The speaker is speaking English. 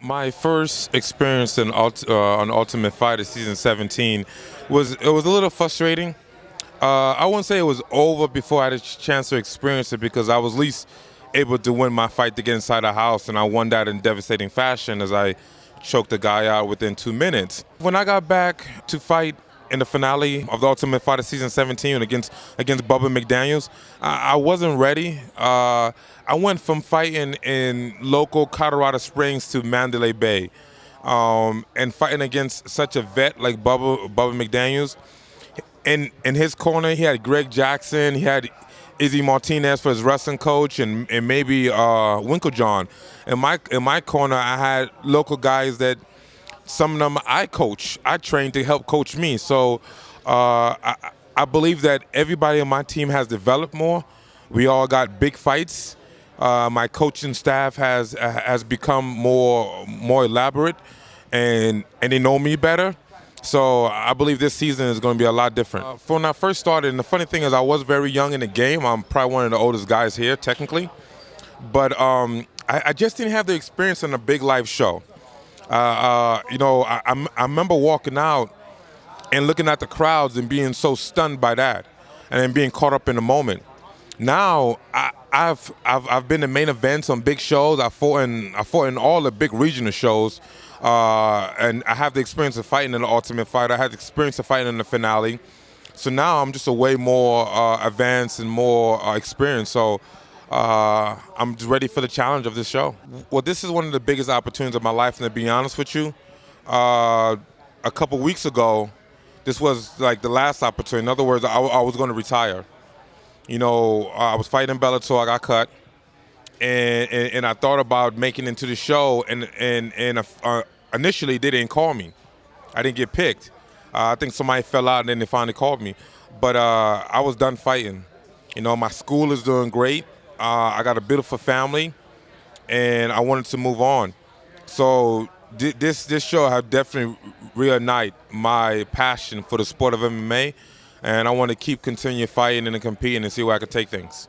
My first experience on Ultimate Fighter season 17 was a little frustrating. I wouldn't say it was over before I had a chance to experience it because I was at least able to win my fight to get inside the house, and I won that in devastating fashion as I choked the guy out within 2 minutes. When I got back to fight in the finale of the Ultimate Fighter season 17 against Bubba McDaniels, I wasn't ready. I went from fighting in local Colorado Springs to Mandalay Bay, and fighting against such a vet like Bubba McDaniels. In his corner, he had Greg Jackson, he had Izzy Martinez for his wrestling coach, and maybe Winklejohn. In my corner, I had local guys that some of them I trained to help coach me. So I believe that everybody on my team has developed more. We all got big fights. My coaching staff has become more elaborate, and they know me better. So I believe this season is going to be a lot different. From when I first started, and the funny thing is I was very young in the game. I'm probably one of the oldest guys here, technically. But I just didn't have the experience in a big live show. I remember walking out and looking at the crowds and being so stunned by that, and then being caught up in the moment. Now I've been to main events on big shows. I fought in all the big regional shows, and I have the experience of fighting in the Ultimate Fighter. I had the experience of fighting in the finale. So now I'm just a way more advanced and more experienced. So I'm just ready for the challenge of this show. Well, this is one of the biggest opportunities of my life, and to be honest with you, a couple weeks ago, this was like the last opportunity. In other words, I was going to retire. I was fighting Bellator, I got cut, and I thought about making it into the show, and initially they didn't call me. I didn't get picked. I think somebody fell out, and then they finally called me. But I was done fighting. My school is doing great. I got a beautiful family, and I wanted to move on. So this show have definitely reignite my passion for the sport of MMA, and I want to continue fighting and competing and see where I can take things.